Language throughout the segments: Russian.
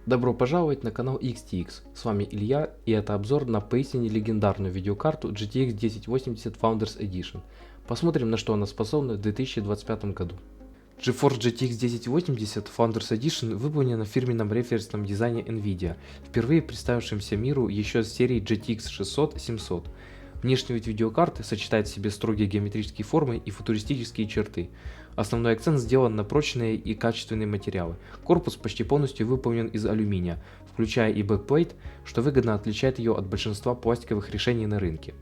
Добро пожаловать на канал XTX, с вами Илья, и это обзор на поистине легендарную видеокарту GTX 1080 Founders Edition. Посмотрим, на что она способна в 2025 году. GeForce GTX 1080 Founders Edition выполнена в фирменном референсном дизайне NVIDIA, впервые представившемся миру еще с серии GTX 600-700. Внешний вид видеокарты сочетает в себе строгие геометрические формы и футуристические черты. Основной акцент сделан на прочные и качественные материалы. Корпус почти полностью выполнен из алюминия, включая и бэкплейт, что выгодно отличает ее от большинства пластиковых решений на рынке.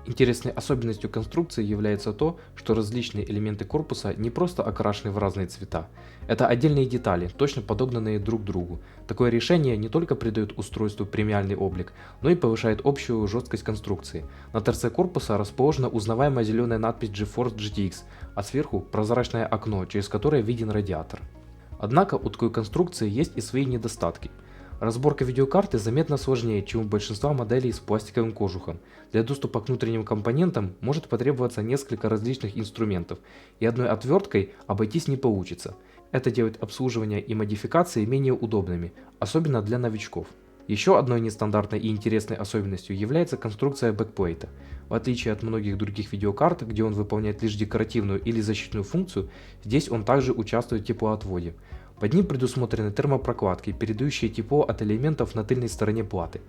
Интересной особенностью конструкции является то, что различные элементы корпуса не просто окрашены в разные цвета. Это отдельные детали, точно подогнанные друг к другу. Такое решение не только придает устройству премиальный облик, но и повышает общую жесткость конструкции. На торце корпуса расположена узнаваемая зеленая надпись GeForce GTX, а сверху прозрачное окно, через которое виден радиатор. Однако у такой конструкции есть и свои недостатки. Разборка видеокарты заметно сложнее, чем у большинства моделей с пластиковым кожухом. Для доступа к внутренним компонентам может потребоваться несколько различных инструментов, и одной отверткой обойтись не получится. Это делает обслуживание и модификации менее удобными, особенно для новичков. Еще одной нестандартной и интересной особенностью является конструкция бэкплейта. В отличие от многих других видеокарт, где он выполняет лишь декоративную или защитную функцию, здесь он также участвует в теплоотводе. Под ним предусмотрены термопрокладки, передающие тепло от элементов на тыльной стороне платы.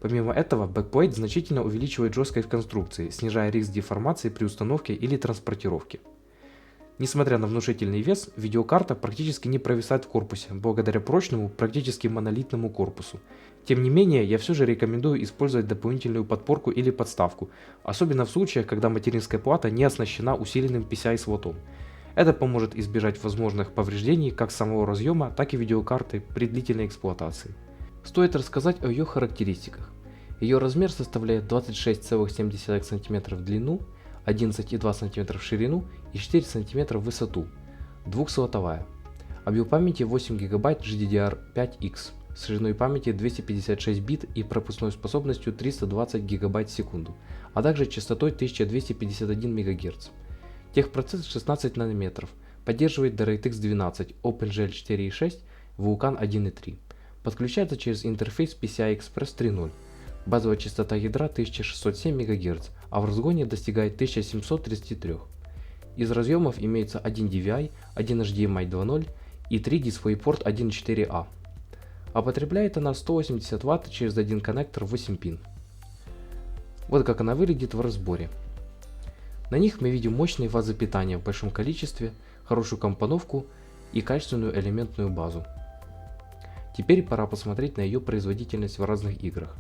Помимо этого, бэкплейт значительно увеличивает жесткость конструкции, снижая риск деформации при установке или транспортировке. Несмотря на внушительный вес, видеокарта практически не провисает в корпусе, благодаря прочному, практически монолитному корпусу. Тем не менее, я все же рекомендую использовать дополнительную подпорку или подставку, особенно в случаях, когда материнская плата не оснащена усиленным PCI-слотом. Это поможет избежать возможных повреждений как самого разъема, так и видеокарты при длительной эксплуатации. Стоит рассказать о ее характеристиках. Ее размер составляет 26,7 см в длину, 11,2 см в ширину и 4 см в высоту. Двухслотовая. Объем памяти 8 ГБ GDDR5X с шириной памяти 256 бит и пропускной способностью 320 ГБ в секунду, а также частотой 1251 МГц. Техпроцессор 16 нанометров, поддерживает DirectX 12, OpenGL 4.6, Vulkan 1.3. Подключается через интерфейс PCI Express 3.0. Базовая частота ядра 1607 МГц, а в разгоне достигает 1733. Из разъемов имеется один DVI, один HDMI 2.0 и 3 DisplayPort 1.4a. А потребляет она 180 Вт через один коннектор 8 пин. Вот как она выглядит в разборе. На них мы видим мощные фазы питания в большом количестве, хорошую компоновку и качественную элементную базу. Теперь пора посмотреть на ее производительность в разных играх.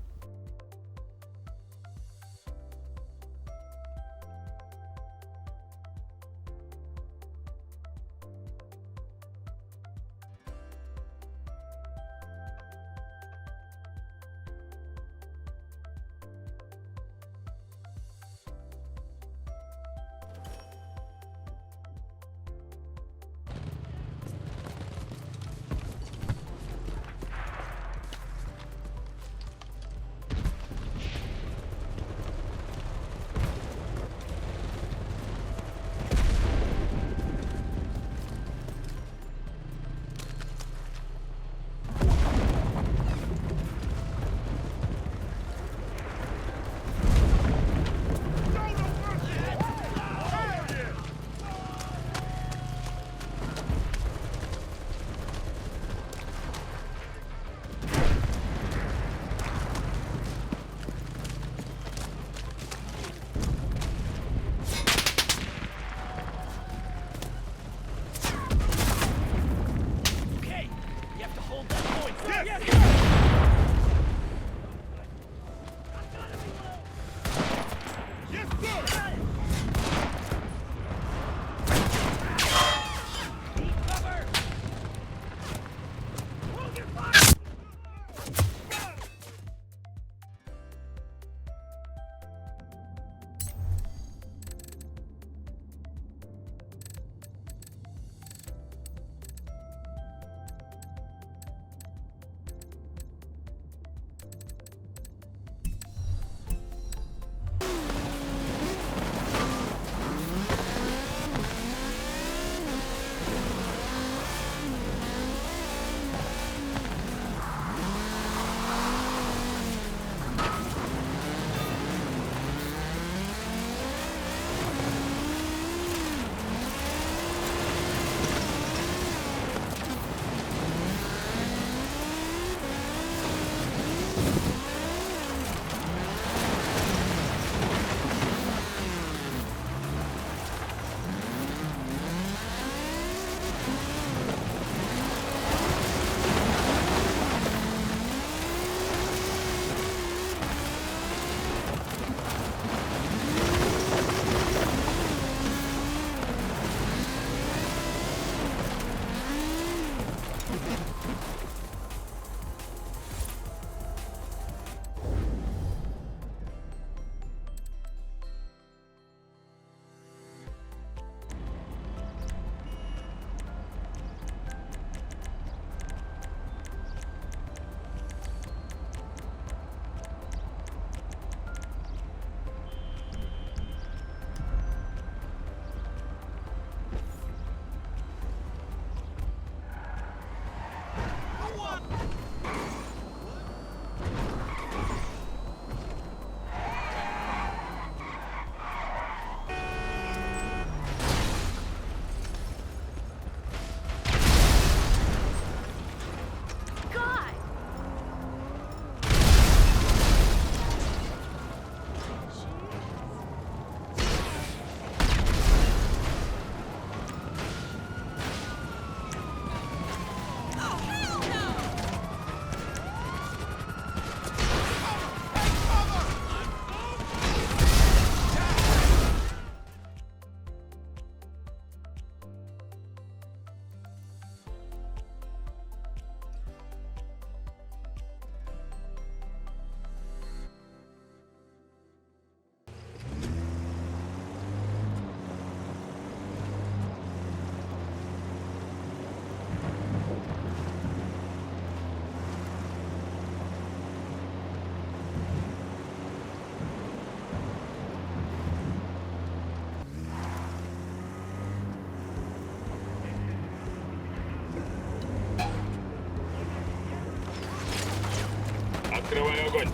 Открываю огонь.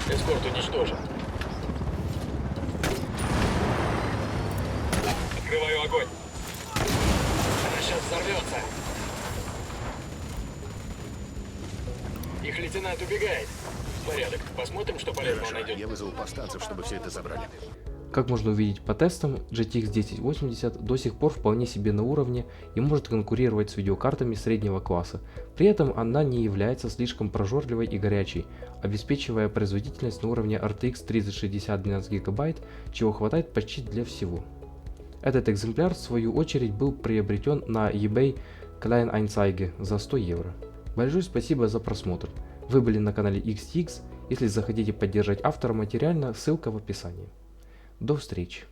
Эскорт уничтожен. Открываю огонь. Она сейчас взорвется. Их лейтенант убегает. Порядок. Посмотрим, что полезного Хорошо, найдет. я вызову повстанцев, чтобы все это забрали. Как можно увидеть по тестам, GTX 1080 до сих пор вполне себе на уровне и может конкурировать с видеокартами среднего класса. При этом она не является слишком прожорливой и горячей, обеспечивая производительность на уровне RTX 3060 12 ГБ, чего хватает почти для всего. Этот экземпляр в свою очередь был приобретен на eBay Kleinanzeigen за 100 евро. Большое спасибо за просмотр. Вы были на канале XTX. Если захотите поддержать автора материально, ссылка в описании. До встречи!